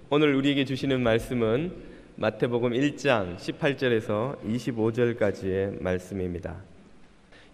오늘 우리에게 주시는 말씀은 마태복음 1장 18절에서 25절까지의 말씀입니다.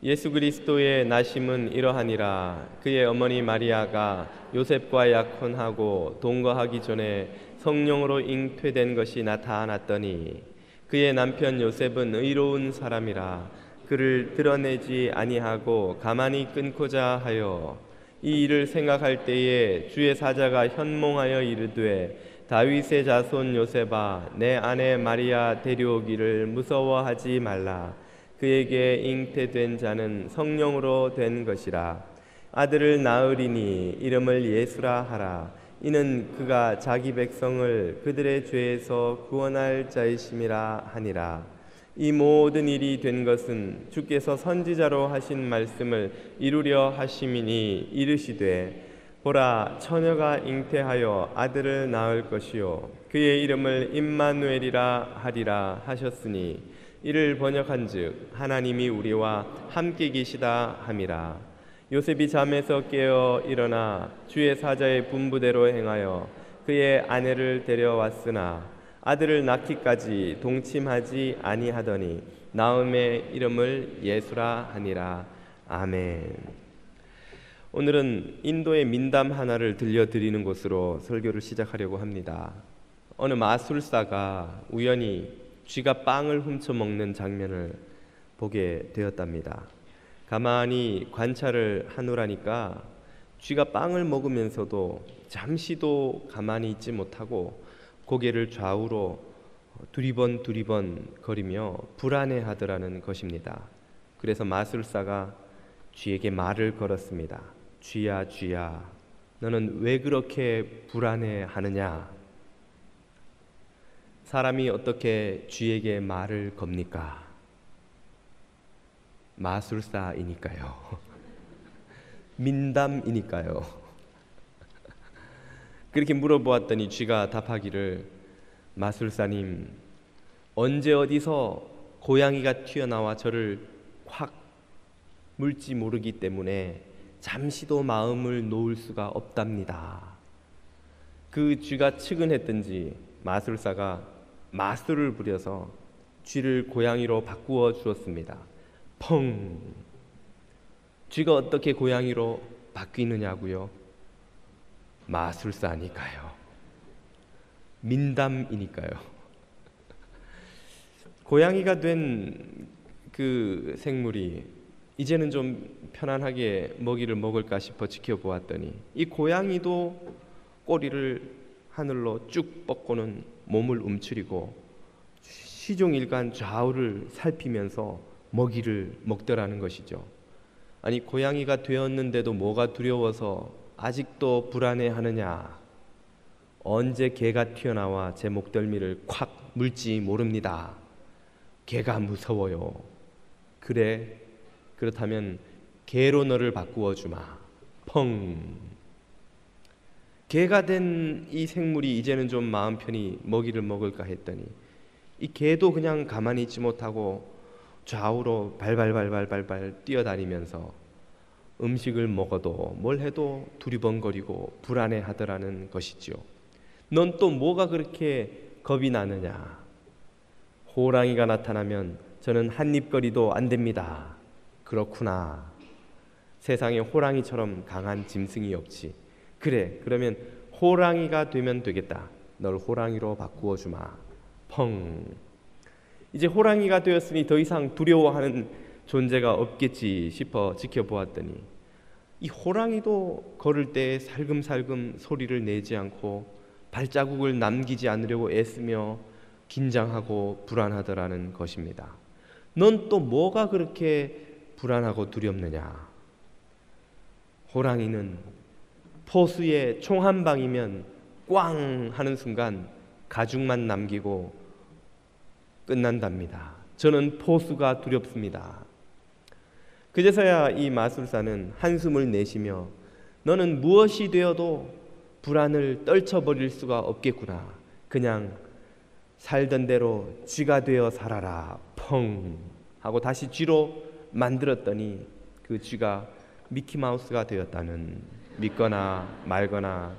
예수 그리스도의 나심은 이러하니라. 그의 어머니 마리아가 요셉과 약혼하고 동거하기 전에 성령으로 잉태된 것이 나타났더니 그의 남편 요셉은 의로운 사람이라 그를 드러내지 아니하고 가만히 끊고자 하여 이 일을 생각할 때에 주의 사자가 현몽하여 이르되 다윗의 자손 요셉아 내 아내 마리아 데려오기를 무서워하지 말라. 그에게 잉태된 자는 성령으로 된 것이라. 아들을 낳으리니 이름을 예수라 하라. 이는 그가 자기 백성을 그들의 죄에서 구원할 자이심이라 하니라. 이 모든 일이 된 것은 주께서 선지자로 하신 말씀을 이루려 하심이니 이르시되 보라 처녀가 잉태하여 아들을 낳을 것이요 그의 이름을 임마누엘이라 하리라 하셨으니 이를 번역한즉 하나님이 우리와 함께 계시다 함이라. 요셉이 잠에서 깨어 일어나 주의 사자의 분부대로 행하여 그의 아내를 데려왔으나 아들을 낳기까지 동침하지 아니하더니 나음의 이름을 예수라 하니라. 아멘. 오늘은 인도의 민담 하나를 들려드리는 것으로 설교를 시작하려고 합니다. 어느 마술사가 우연히 쥐가 빵을 훔쳐먹는 장면을 보게 되었답니다. 가만히 관찰을 하노라니까 쥐가 빵을 먹으면서도 잠시도 가만히 있지 못하고 고개를 좌우로 두리번 거리며 불안해하더라는 것입니다. 그래서 마술사가 쥐에게 말을 걸었습니다. 쥐야 쥐야 너는 왜 그렇게 불안해하느냐? 사람이 어떻게 쥐에게 말을 겁니까? 마술사이니까요. 민담이니까요. 그렇게 물어보았더니 쥐가 답하기를 마술사님 언제 어디서 고양이가 튀어나와 저를 확 물지 모르기 때문에 잠시도 마음을 놓을 수가 없답니다. 그 쥐가 측은했든지 마술사가 마술을 부려서 쥐를 고양이로 바꾸어 주었습니다. 펑! 쥐가 어떻게 고양이로 바뀌느냐고요? 마술사니까요. 민담이니까요. 고양이가 된 그 생물이 이제는 좀 편안하게 먹이를 먹을까 싶어 지켜보았더니 이 고양이도 꼬리를 하늘로 쭉 뻗고는 몸을 움츠리고 시종일관 좌우를 살피면서 먹이를 먹더라는 것이죠. 아니 고양이가 되었는데도 뭐가 두려워서 아직도 불안해하느냐? 언제 개가 튀어나와 제 목덜미를 콱 물지 모릅니다. 개가 무서워요. 그래? 그렇다면 개로 너를 바꾸어 주마. 펑. 개가 된 이 생물이 이제는 좀 마음 편히 먹이를 먹을까 했더니 이 개도 그냥 가만히 있지 못하고 좌우로 발발발발발발 뛰어다니면서 음식을 먹어도 뭘 해도 두리번거리고 불안해하더라는 것이죠. 넌 또 뭐가 그렇게 겁이 나느냐? 호랑이가 나타나면 저는 한입거리도 안 됩니다. 그렇구나. 세상에 호랑이처럼 강한 짐승이 없지. 그래, 그러면 호랑이가 되면 되겠다. 널 호랑이로 바꾸어 주마. 펑. 이제 호랑이가 되었으니 더 이상 두려워하는 존재가 없겠지 싶어 지켜보았더니 이 호랑이도 걸을 때 살금살금 소리를 내지 않고 발자국을 남기지 않으려고 애쓰며 긴장하고 불안하더라는 것입니다. 넌 또 뭐가 그렇게 불안하고 두렵느냐? 호랑이는 포수에 총 한 방이면 꽝 하는 순간 가죽만 남기고 끝난답니다. 저는 포수가 두렵습니다. 그제서야 이 마술사는 한숨을 내쉬며 너는 무엇이 되어도 불안을 떨쳐버릴 수가 없겠구나. 그냥 살던 대로 쥐가 되어 살아라. 펑 하고 다시 쥐로 만들었더니 그 쥐가 미키마우스가 되었다는, 믿거나 말거나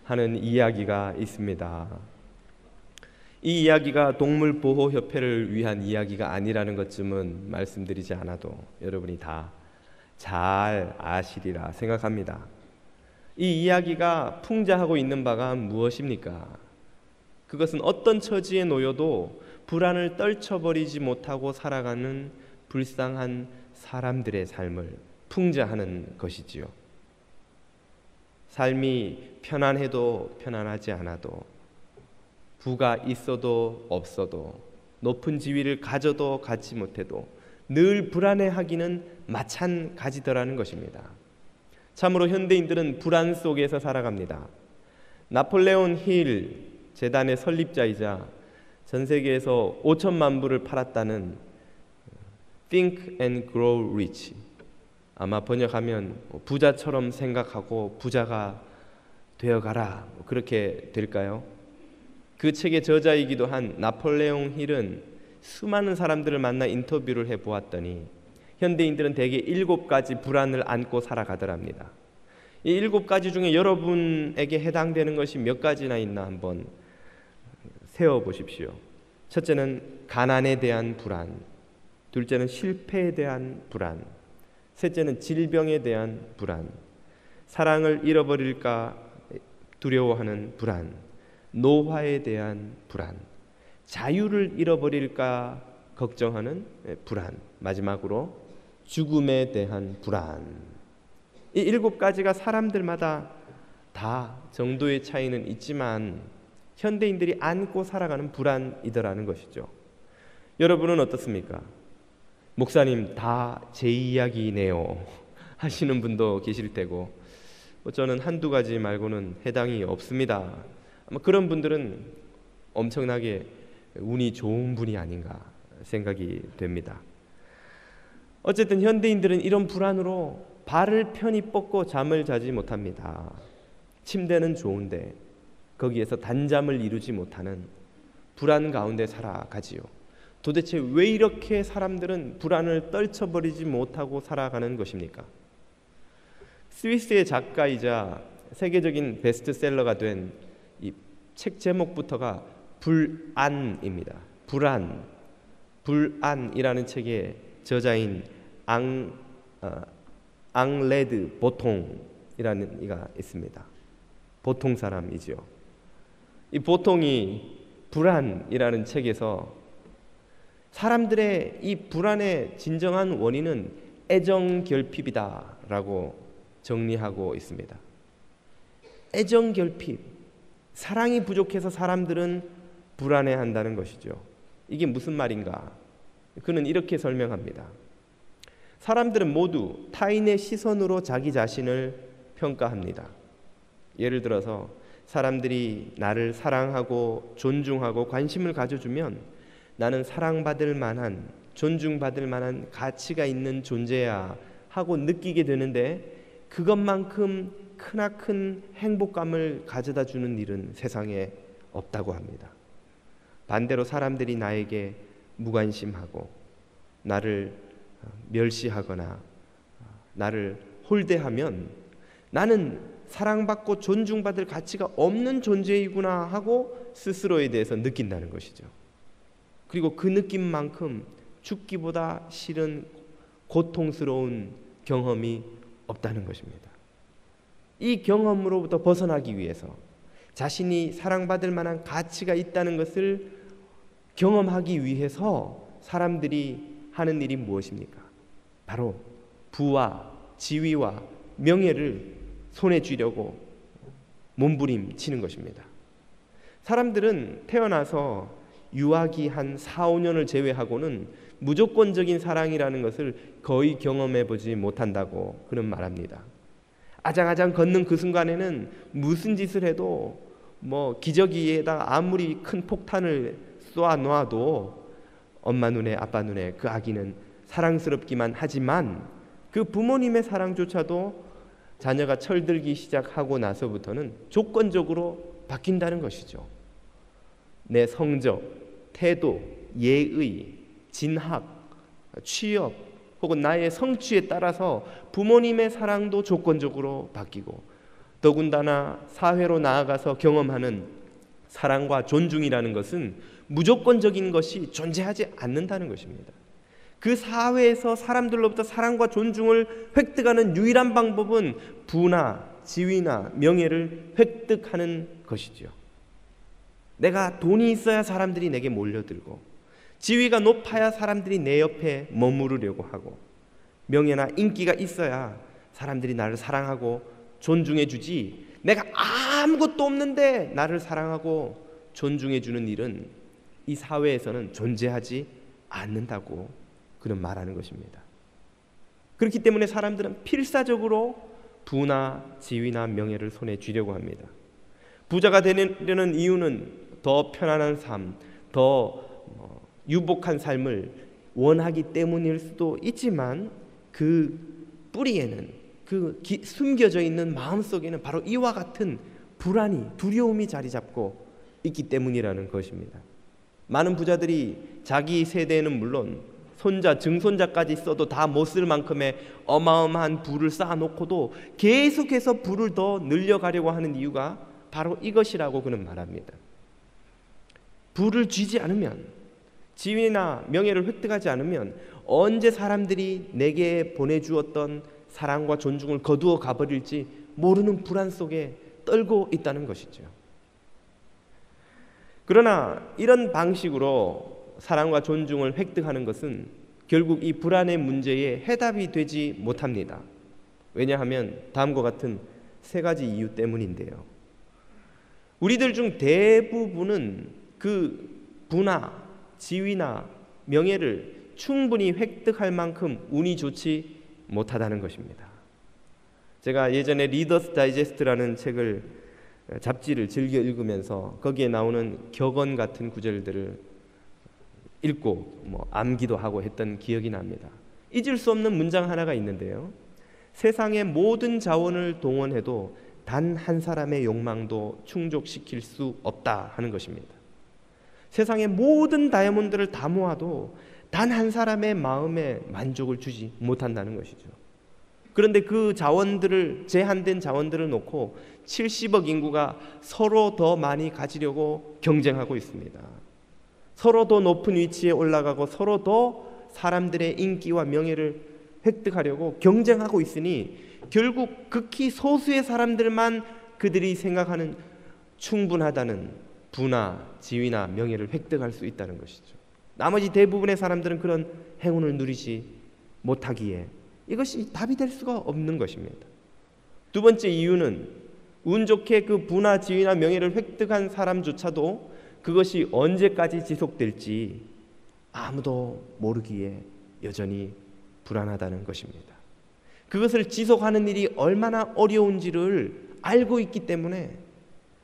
하는 이야기가 있습니다. 이 이야기가 동물보호협회를 위한 이야기가 아니라는 것쯤은 말씀드리지 않아도 여러분이 다 잘 아시리라 생각합니다. 이 이야기가 풍자하고 있는 바가 무엇입니까? 그것은 어떤 처지에 놓여도 불안을 떨쳐버리지 못하고 살아가는 불쌍한 사람들의 삶을 풍자하는 것이지요. 삶이 편안해도 편안하지 않아도, 부가 있어도 없어도, 높은 지위를 가져도 갖지 못해도 늘 불안해하기는 마찬가지더라는 것입니다. 참으로 현대인들은 불안 속에서 살아갑니다. 나폴레온 힐 재단의 설립자이자 전 세계에서 5천만 부를 팔았다는 Think and Grow Rich, 아마 번역하면 부자처럼 생각하고 부자가 되어가라, 그렇게 될까요? 그 책의 저자이기도 한 나폴레옹 힐은 수많은 사람들을 만나 인터뷰를 해보았더니 현대인들은 대개 7가지 불안을 안고 살아가더랍니다. 이 7가지 중에 여러분에게 해당되는 것이 몇 가지나 있나 한번 세어보십시오. 첫째는 가난에 대한 불안, 둘째는 실패에 대한 불안, 셋째는 질병에 대한 불안, 사랑을 잃어버릴까 두려워하는 불안, 노화에 대한 불안, 자유를 잃어버릴까 걱정하는 불안, 마지막으로 죽음에 대한 불안. 이 7가지가 사람들마다 다 정도의 차이는 있지만 현대인들이 안고 살아가는 불안이더라는 것이죠. 여러분은 어떻습니까? 목사님, 다 제 이야기네요 하시는 분도 계실 테고, 저는 한두 가지 말고는 해당이 없습니다. 아마 그런 분들은 엄청나게 운이 좋은 분이 아닌가 생각이 됩니다. 어쨌든 현대인들은 이런 불안으로 발을 편히 뻗고 잠을 자지 못합니다. 침대는 좋은데 거기에서 단잠을 이루지 못하는 불안 가운데 살아가지요. 도대체 왜 이렇게 사람들은 불안을 떨쳐버리지 못하고 살아가는 것입니까? 스위스의 작가이자 세계적인 베스트셀러가 된 이 책 제목부터가 불안입니다. 불안이라는 책의 저자인 앙레드 보통이라는 이가 있습니다. 보통 사람이지요. 이 보통이 불안이라는 책에서 사람들의 이 불안의 진정한 원인은 애정결핍이다라고 정리하고 있습니다. 애정결핍, 사랑이 부족해서 사람들은 불안해한다는 것이죠. 이게 무슨 말인가? 그는 이렇게 설명합니다. 사람들은 모두 타인의 시선으로 자기 자신을 평가합니다. 예를 들어서 사람들이 나를 사랑하고 존중하고 관심을 가져주면 나는 사랑받을 만한, 존중받을 만한 가치가 있는 존재야 하고 느끼게 되는데, 그것만큼 크나큰 행복감을 가져다 주는 일은 세상에 없다고 합니다. 반대로 사람들이 나에게 무관심하고 나를 멸시하거나 나를 홀대하면 나는 사랑받고 존중받을 가치가 없는 존재이구나 하고 스스로에 대해서 느낀다는 것이죠. 그리고 그 느낌만큼 죽기보다 싫은 고통스러운 경험이 없다는 것입니다. 이 경험으로부터 벗어나기 위해서, 자신이 사랑받을 만한 가치가 있다는 것을 경험하기 위해서 사람들이 하는 일이 무엇입니까? 바로 부와 지위와 명예를 손에 쥐려고 몸부림치는 것입니다. 사람들은 태어나서 유아기 한 4, 5년을 제외하고는 무조건적인 사랑이라는 것을 거의 경험해보지 못한다고 그는 말합니다. 아장아장 걷는 그 순간에는 무슨 짓을 해도 기저귀에다 아무리 큰 폭탄을 쏘아 놓아도 엄마 눈에 아빠 눈에 그 아기는 사랑스럽기만 하지만 그 부모님의 사랑조차도 자녀가 철들기 시작하고 나서부터는 조건적으로 바뀐다는 것이죠. 내 성적, 태도, 예의, 진학, 취업 혹은 나의 성취에 따라서 부모님의 사랑도 조건적으로 바뀌고 더군다나 사회로 나아가서 경험하는 사랑과 존중이라는 것은 무조건적인 것이 존재하지 않는다는 것입니다. 그 사회에서 사람들로부터 사랑과 존중을 획득하는 유일한 방법은 부나 지위나 명예를 획득하는 것이죠. 내가 돈이 있어야 사람들이 내게 몰려들고, 지위가 높아야 사람들이 내 옆에 머무르려고 하고, 명예나 인기가 있어야 사람들이 나를 사랑하고 존중해 주지, 내가 아무것도 없는데 나를 사랑하고 존중해 주는 일은 이 사회에서는 존재하지 않는다고 그는 말하는 것입니다. 그렇기 때문에 사람들은 필사적으로 부나 지위나 명예를 손에 쥐려고 합니다. 부자가 되려는 이유는 더 편안한 삶, 더 유복한 삶을 원하기 때문일 수도 있지만, 그 뿌리에는, 그 숨겨져 있는 마음속에는 바로 이와 같은 불안이, 두려움이 자리 잡고 있기 때문이라는 것입니다. 많은 부자들이 자기 세대에는 물론 손자, 증손자까지 써도 다 못 쓸 만큼의 어마어마한 부를 쌓아놓고도 계속해서 부를 더 늘려가려고 하는 이유가 바로 이것이라고 그는 말합니다. 부를 쥐지 않으면, 지위나 명예를 획득하지 않으면 언제 사람들이 내게 보내주었던 사랑과 존중을 거두어 가버릴지 모르는 불안 속에 떨고 있다는 것이죠. 그러나 이런 방식으로 사랑과 존중을 획득하는 것은 결국 이 불안의 문제에 해답이 되지 못합니다. 왜냐하면 다음과 같은 세 가지 이유 때문인데요. 우리들 중 대부분은 그 부나 지위나 명예를 충분히 획득할 만큼 운이 좋지 못하다는 것입니다. 제가 예전에 리더스 다이제스트라는 책을, 잡지를 즐겨 읽으면서 거기에 나오는 격언 같은 구절들을 읽고 암기도 하고 했던 기억이 납니다. 잊을 수 없는 문장 하나가 있는데요, 세상의 모든 자원을 동원해도 단 한 사람의 욕망도 충족시킬 수 없다 하는 것입니다. 세상의 모든 다이아몬드를 다 모아도 단 한 사람의 마음에 만족을 주지 못한다는 것이죠. 그런데 그 자원들을, 제한된 자원들을 놓고 70억 인구가 서로 더 많이 가지려고 경쟁하고 있습니다. 서로 더 높은 위치에 올라가고 서로 더 사람들의 인기와 명예를 획득하려고 경쟁하고 있으니 결국 극히 소수의 사람들만 그들이 생각하는 충분하다는 부나 지위나 명예를 획득할 수 있다는 것이죠. 나머지 대부분의 사람들은 그런 행운을 누리지 못하기에 이것이 답이 될 수가 없는 것입니다. 두 번째 이유는 운 좋게 그 부나 지위나 명예를 획득한 사람조차도 그것이 언제까지 지속될지 아무도 모르기에 여전히 불안하다는 것입니다. 그것을 지속하는 일이 얼마나 어려운지를 알고 있기 때문에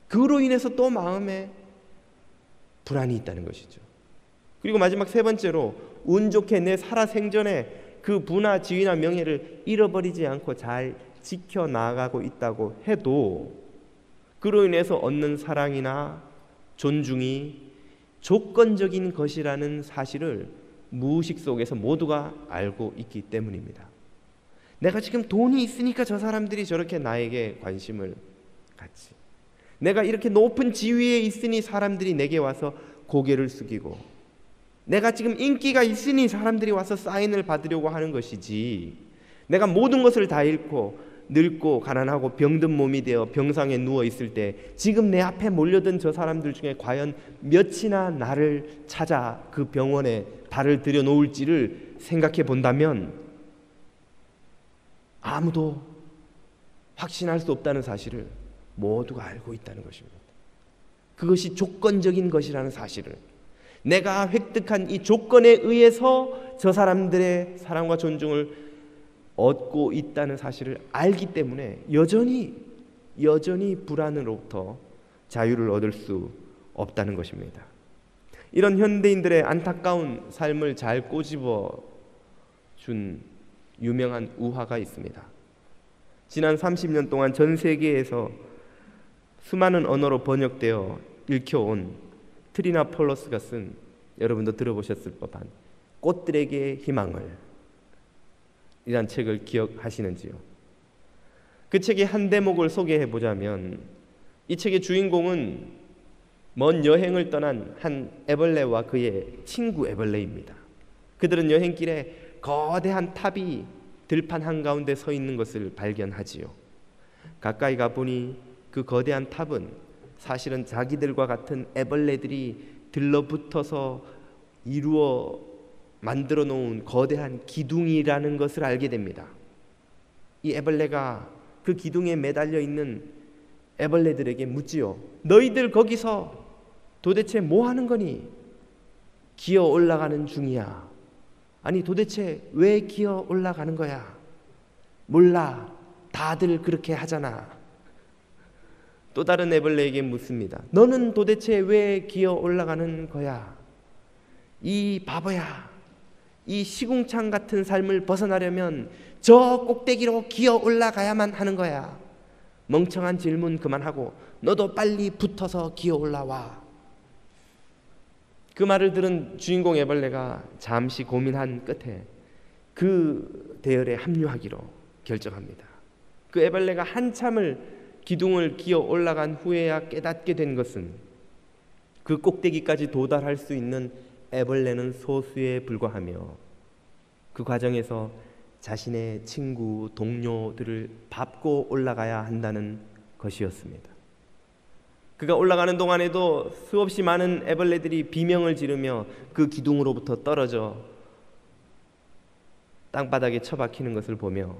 그로 인해서 또 마음에 불안이 있다는 것이죠. 그리고 마지막 세 번째로, 운 좋게 내 살아생전에 그 부나 지위나 명예를 잃어버리지 않고 잘 지켜나가고 있다고 해도 그로 인해서 얻는 사랑이나 존중이 조건적인 것이라는 사실을 무의식 속에서 모두가 알고 있기 때문입니다. 내가 지금 돈이 있으니까 저 사람들이 저렇게 나에게 관심을 갖지, 내가 이렇게 높은 지위에 있으니 사람들이 내게 와서 고개를 숙이고, 내가 지금 인기가 있으니 사람들이 와서 사인을 받으려고 하는 것이지, 내가 모든 것을 다 잃고 늙고 가난하고 병든 몸이 되어 병상에 누워 있을 때 지금 내 앞에 몰려든 저 사람들 중에 과연 몇이나 나를 찾아 그 병원에 발을 들여놓을지를 생각해 본다면 아무도 확신할 수 없다는 사실을 모두가 알고 있다는 것입니다. 그것이 조건적인 것이라는 사실을, 내가 획득한 이 조건에 의해서 저 사람들의 사랑과 존중을 얻고 있다는 사실을 알기 때문에 여전히 불안으로부터 자유를 얻을 수 없다는 것입니다. 이런 현대인들의 안타까운 삶을 잘 꼬집어 준 유명한 우화가 있습니다. 지난 30년 동안 전 세계에서 수많은 언어로 번역되어 읽혀온 트리나 폴러스가 쓴, 여러분도 들어보셨을 법한 꽃들에게 희망을, 이란 책을 기억하시는지요? 그 책의 한 대목을 소개해 보자면, 이 책의 주인공은 먼 여행을 떠난 한 애벌레와 그의 친구 애벌레입니다. 그들은 여행길에 거대한 탑이 들판 한가운데 서 있는 것을 발견하지요. 가까이 가보니 그 거대한 탑은 사실은 자기들과 같은 애벌레들이 들러붙어서 이루어 만들어 놓은 거대한 기둥이라는 것을 알게 됩니다. 이 애벌레가 그 기둥에 매달려 있는 애벌레들에게 묻지요. 너희들 거기서 도대체 뭐 하는 거니? 기어 올라가는 중이야. 아니 도대체 왜 기어 올라가는 거야? 몰라. 다들 그렇게 하잖아. 또 다른 애벌레에게 묻습니다. 너는 도대체 왜 기어 올라가는 거야? 이 바보야. 이 시궁창 같은 삶을 벗어나려면 저 꼭대기로 기어 올라가야만 하는 거야. 멍청한 질문 그만하고 너도 빨리 붙어서 기어 올라와. 그 말을 들은 주인공 애벌레가 잠시 고민한 끝에 그 대열에 합류하기로 결정합니다. 그 애벌레가 한참을 기둥을 기어 올라간 후에야 깨닫게 된 것은 그 꼭대기까지 도달할 수 있는 애벌레는 소수에 불과하며 그 과정에서 자신의 친구, 동료들을 밟고 올라가야 한다는 것이었습니다. 그가 올라가는 동안에도 수없이 많은 애벌레들이 비명을 지르며 그 기둥으로부터 떨어져 땅바닥에 처박히는 것을 보며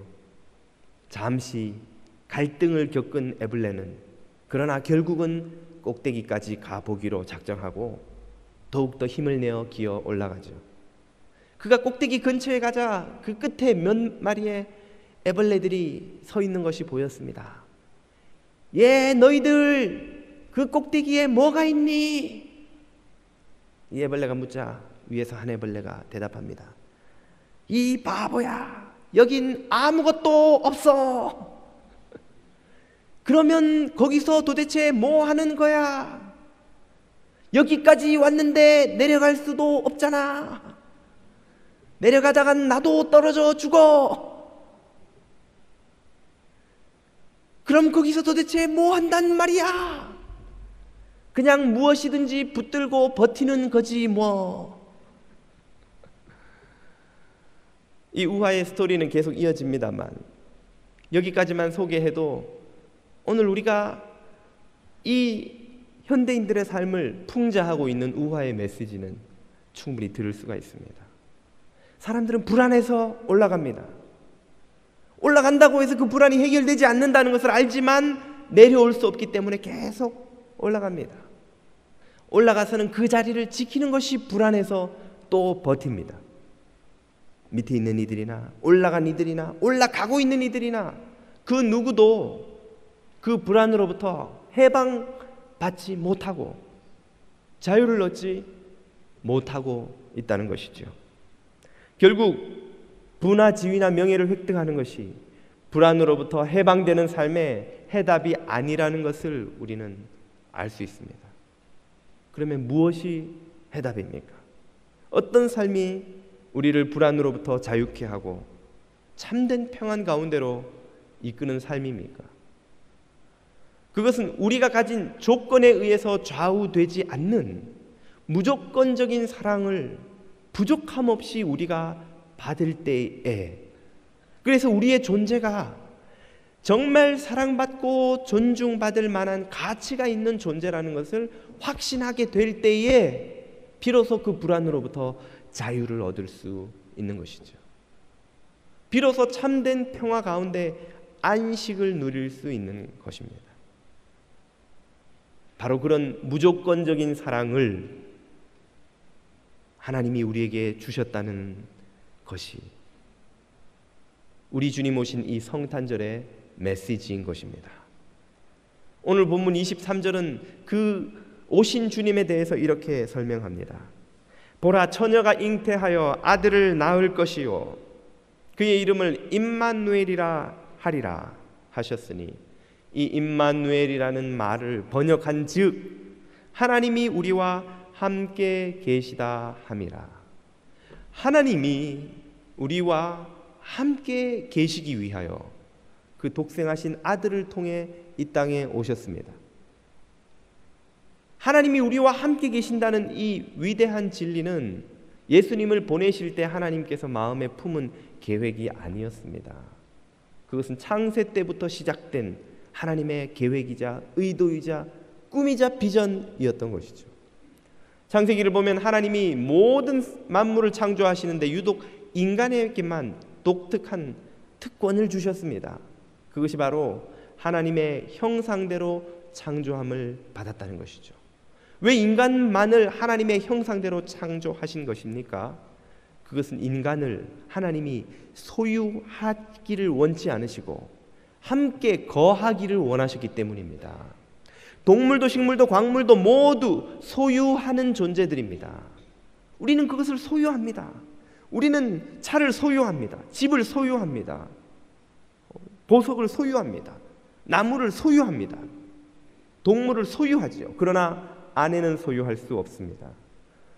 잠시 갈등을 겪은 애벌레는 그러나 결국은 꼭대기까지 가보기로 작정하고 더욱더 힘을 내어 기어 올라가죠. 그가 꼭대기 근처에 가자 그 끝에 몇 마리의 애벌레들이 서 있는 것이 보였습니다. 예, 너희들 그 꼭대기에 뭐가 있니? 이 애벌레가 묻자 위에서 한 애벌레가 대답합니다. 이 바보야, 여긴 아무것도 없어. 그러면 거기서 도대체 뭐 하는 거야? 여기까지 왔는데 내려갈 수도 없잖아. 내려가다간 나도 떨어져 죽어. 그럼 거기서 도대체 뭐 한단 말이야? 그냥 무엇이든지 붙들고 버티는 거지 뭐. 이 우화의 스토리는 계속 이어집니다만 여기까지만 소개해도 오늘 우리가 이 현대인들의 삶을 풍자하고 있는 우화의 메시지는 충분히 들을 수가 있습니다. 사람들은 불안해서 올라갑니다. 올라간다고 해서 그 불안이 해결되지 않는다는 것을 알지만 내려올 수 없기 때문에 계속 올라갑니다. 올라가서는 그 자리를 지키는 것이 불안해서 또 버팁니다. 밑에 있는 이들이나 올라간 이들이나 올라가고 있는 이들이나 그 누구도 그 불안으로부터 해방받지 못하고 자유를 얻지 못하고 있다는 것이죠. 결국 부나 지위나 명예를 획득하는 것이 불안으로부터 해방되는 삶의 해답이 아니라는 것을 우리는 알 수 있습니다. 그러면 무엇이 해답입니까? 어떤 삶이 우리를 불안으로부터 자유케 하고 참된 평안 가운데로 이끄는 삶입니까? 그것은 우리가 가진 조건에 의해서 좌우되지 않는 무조건적인 사랑을 부족함 없이 우리가 받을 때에, 그래서 우리의 존재가 정말 사랑받고 존중받을 만한 가치가 있는 존재라는 것을 확신하게 될 때에 비로소 그 불안으로부터 자유를 얻을 수 있는 것이죠. 비로소 참된 평화 가운데 안식을 누릴 수 있는 것입니다. 바로 그런 무조건적인 사랑을 하나님이 우리에게 주셨다는 것이 우리 주님 오신 이 성탄절의 메시지인 것입니다. 오늘 본문 23절은 그 오신 주님에 대해서 이렇게 설명합니다. 보라, 처녀가 잉태하여 아들을 낳을 것이요 그의 이름을 임마누엘이라 하리라 하셨으니, 이 임마누엘이라는 말을 번역한 즉 하나님이 우리와 함께 계시다 함이라. 하나님이 우리와 함께 계시기 위하여 그 독생하신 아들을 통해 이 땅에 오셨습니다. 하나님이 우리와 함께 계신다는 이 위대한 진리는 예수님을 보내실 때 하나님께서 마음에 품은 계획이 아니었습니다. 그것은 창세 때부터 시작된 하나님의 계획이자 의도이자 꿈이자 비전이었던 것이죠. 창세기를 보면 하나님이 모든 만물을 창조하시는데 유독 인간에게만 독특한 특권을 주셨습니다. 그것이 바로 하나님의 형상대로 창조함을 받았다는 것이죠. 왜 인간만을 하나님의 형상대로 창조하신 것입니까? 그것은 인간을 하나님이 소유하기를 원치 않으시고 함께 거하기를 원하셨기 때문입니다. 동물도 식물도 광물도 모두 소유하는 존재들입니다. 우리는 그것을 소유합니다. 우리는 차를 소유합니다. 집을 소유합니다. 보석을 소유합니다. 나무를 소유합니다. 동물을 소유하지요. 그러나 아내는 소유할 수 없습니다.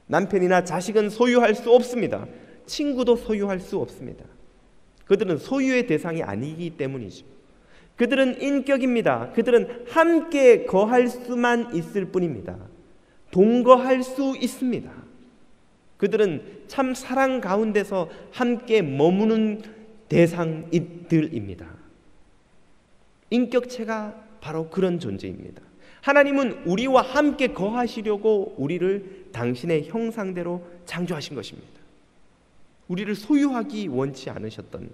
남편이나 자식은 소유할 수 없습니다. 친구도 소유할 수 없습니다. 그들은 소유의 대상이 아니기 때문이죠. 그들은 인격입니다. 그들은 함께 거할 수만 있을 뿐입니다. 동거할 수 있습니다. 그들은 참 사랑 가운데서 함께 머무는 대상들입니다. 인격체가 바로 그런 존재입니다. 하나님은 우리와 함께 거하시려고 우리를 당신의 형상대로 창조하신 것입니다. 우리를 소유하기 원치 않으셨던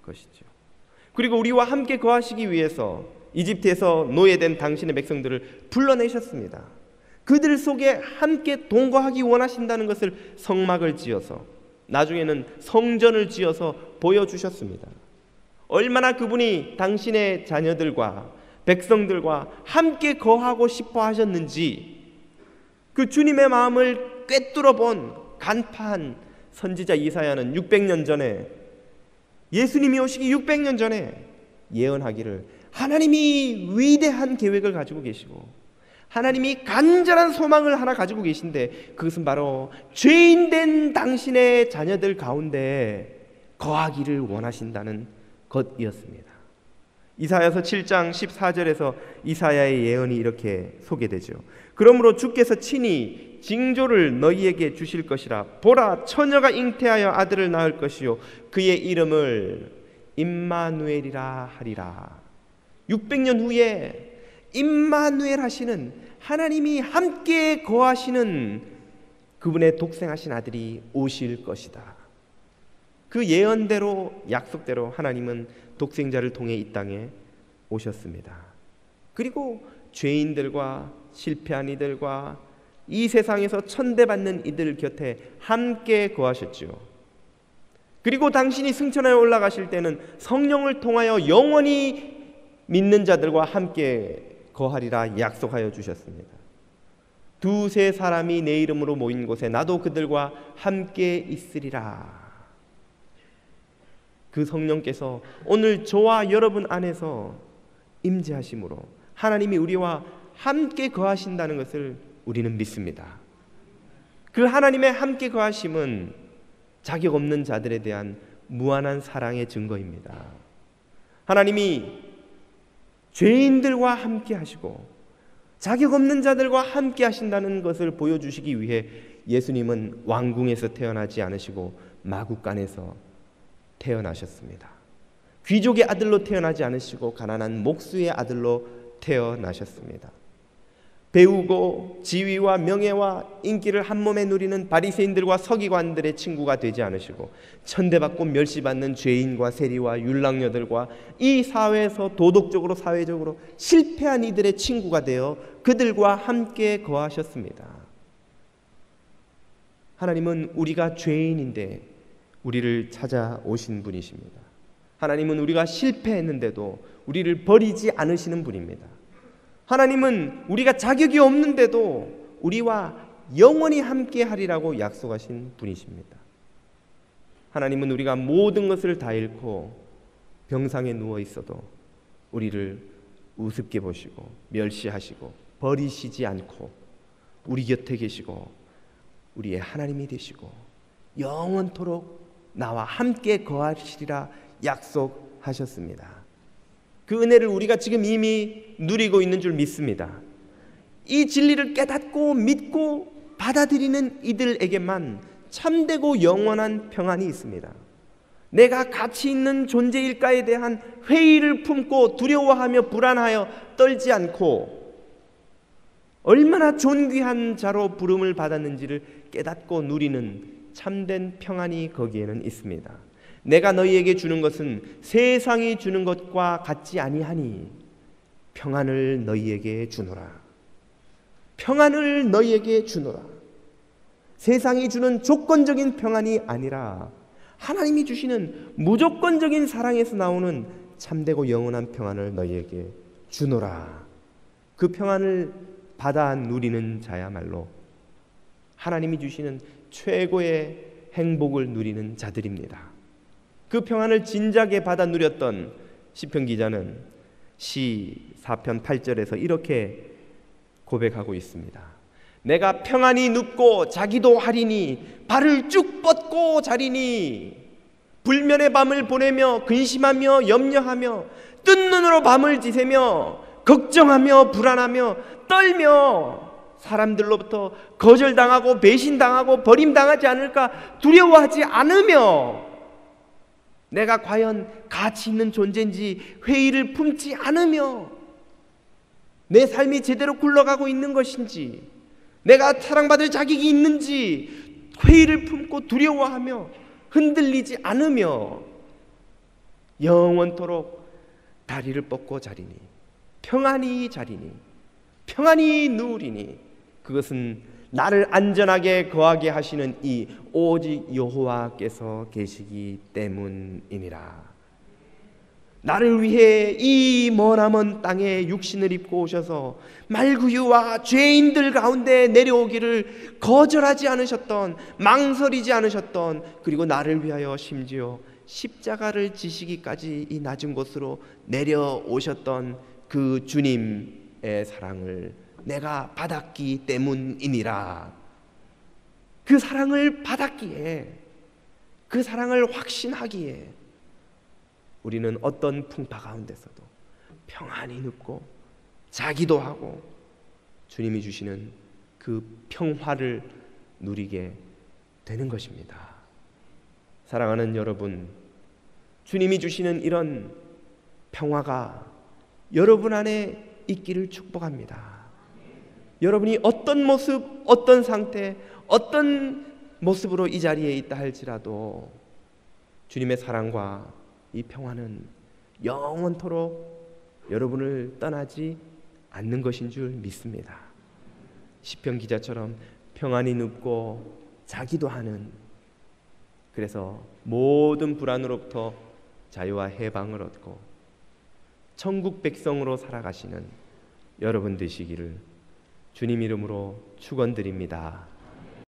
것이죠. 그리고 우리와 함께 거하시기 위해서 이집트에서 노예된 당신의 백성들을 불러내셨습니다. 그들 속에 함께 동거하기 원하신다는 것을 성막을 지어서 나중에는 성전을 지어서 보여주셨습니다. 얼마나 그분이 당신의 자녀들과 백성들과 함께 거하고 싶어 하셨는지 그 주님의 마음을 꿰뚫어 본 간파한 선지자 이사야는 600년 전에 예수님이 오시기 600년 전에 예언하기를 하나님이 위대한 계획을 가지고 계시고 하나님이 간절한 소망을 하나 가지고 계신데 그것은 바로 죄인된 당신의 자녀들 가운데 거하기를 원하신다는 것이었습니다. 이사야서 7장 14절에서 이사야의 예언이 이렇게 소개되죠. 그러므로 주께서 친히 징조를 너희에게 주실 것이라. 보라, 처녀가 잉태하여 아들을 낳을 것이요 그의 이름을 임마누엘이라 하리라. 600년 후에 임마누엘 하시는 하나님이 함께 거하시는 그분의 독생하신 아들이 오실 것이다. 그 예언대로 약속대로 하나님은 독생자를 통해 이 땅에 오셨습니다. 그리고 죄인들과 실패한 이들과 이 세상에서 천대받는 이들 곁에 함께 거하셨죠. 그리고 당신이 승천하여 올라가실 때는 성령을 통하여 영원히 믿는 자들과 함께 거하리라 약속하여 주셨습니다. 두세 사람이 내 이름으로 모인 곳에 나도 그들과 함께 있으리라. 그 성령께서 오늘 저와 여러분 안에서 임재하심으로 하나님이 우리와 함께 거하신다는 것을 우리는 믿습니다. 그 하나님의 함께 거하심은 자격 없는 자들에 대한 무한한 사랑의 증거입니다. 하나님이 죄인들과 함께 하시고 자격 없는 자들과 함께 하신다는 것을 보여주시기 위해 예수님은 왕궁에서 태어나지 않으시고 마구간에서 태어나셨습니다. 귀족의 아들로 태어나지 않으시고 가난한 목수의 아들로 태어나셨습니다. 배우고 지위와 명예와 인기를 한 몸에 누리는 바리새인들과 서기관들의 친구가 되지 않으시고 천대받고 멸시받는 죄인과 세리와 율랑녀들과 이 사회에서 도덕적으로 사회적으로 실패한 이들의 친구가 되어 그들과 함께 거하셨습니다. 하나님은 우리가 죄인인데 우리를 찾아오신 분이십니다. 하나님은 우리가 실패했는데도 우리를 버리지 않으시는 분입니다. 하나님은 우리가 자격이 없는데도 우리와 영원히 함께 하리라고 약속하신 분이십니다. 하나님은 우리가 모든 것을 다 잃고 병상에 누워 있어도 우리를 우습게 보시고 멸시하시고 버리시지 않고 우리 곁에 계시고 우리의 하나님이 되시고 영원토록 나와 함께 거하시리라 약속하셨습니다. 그 은혜를 우리가 지금 이미 누리고 있는 줄 믿습니다. 이 진리를 깨닫고 믿고 받아들이는 이들에게만 참되고 영원한 평안이 있습니다. 내가 가치 있는 존재일까에 대한 회의를 품고 두려워하며 불안하여 떨지 않고 얼마나 존귀한 자로 부름을 받았는지를 깨닫고 누리는 참된 평안이 거기에는 있습니다. 내가 너희에게 주는 것은 세상이 주는 것과 같지 아니하니 평안을 너희에게 주노라. 평안을 너희에게 주노라. 세상이 주는 조건적인 평안이 아니라 하나님이 주시는 무조건적인 사랑에서 나오는 참되고 영원한 평안을 너희에게 주노라. 그 평안을 받아 누리는 자야말로 하나님이 주시는 최고의 행복을 누리는 자들입니다. 그 평안을 진작에 받아 누렸던 시편 기자는 시 4편 8절에서 이렇게 고백하고 있습니다. 내가 평안히 눕고 자기도 하리니 발을 쭉 뻗고 자리니 불면의 밤을 보내며 근심하며 염려하며 뜬 눈으로 밤을 지새며 걱정하며 불안하며 떨며 사람들로부터 거절당하고 배신당하고 버림당하지 않을까 두려워하지 않으며 내가 과연 가치 있는 존재인지 회의를 품지 않으며 내 삶이 제대로 굴러가고 있는 것인지 내가 사랑받을 자격이 있는지 회의를 품고 두려워하며 흔들리지 않으며 영원토록 다리를 뻗고 자리니 평안히 자리니 평안히 누우리니 그것은 나를 안전하게 거하게 하시는 이 오직 여호와께서 계시기 때문이니라. 나를 위해 이 머나먼 땅에 육신을 입고 오셔서 말구유와 죄인들 가운데 내려오기를 거절하지 않으셨던, 망설이지 않으셨던, 그리고 나를 위하여 심지어 십자가를 지시기까지 이 낮은 곳으로 내려오셨던 그 주님의 사랑을 내가 받았기 때문이니라. 그 사랑을 받았기에, 그 사랑을 확신하기에 우리는 어떤 풍파 가운데서도 평안히 눕고 자기도 하고 주님이 주시는 그 평화를 누리게 되는 것입니다. 사랑하는 여러분, 주님이 주시는 이런 평화가 여러분 안에 있기를 축복합니다. 여러분이 어떤 모습, 어떤 상태, 어떤 모습으로 이 자리에 있다 할지라도 주님의 사랑과 이 평화는 영원토록 여러분을 떠나지 않는 것인 줄 믿습니다. 시편 기자처럼 평안히 눕고 자기도 하는, 그래서 모든 불안으로부터 자유와 해방을 얻고 천국 백성으로 살아가시는 여러분 되시기를 주님 이름으로 축원드립니다.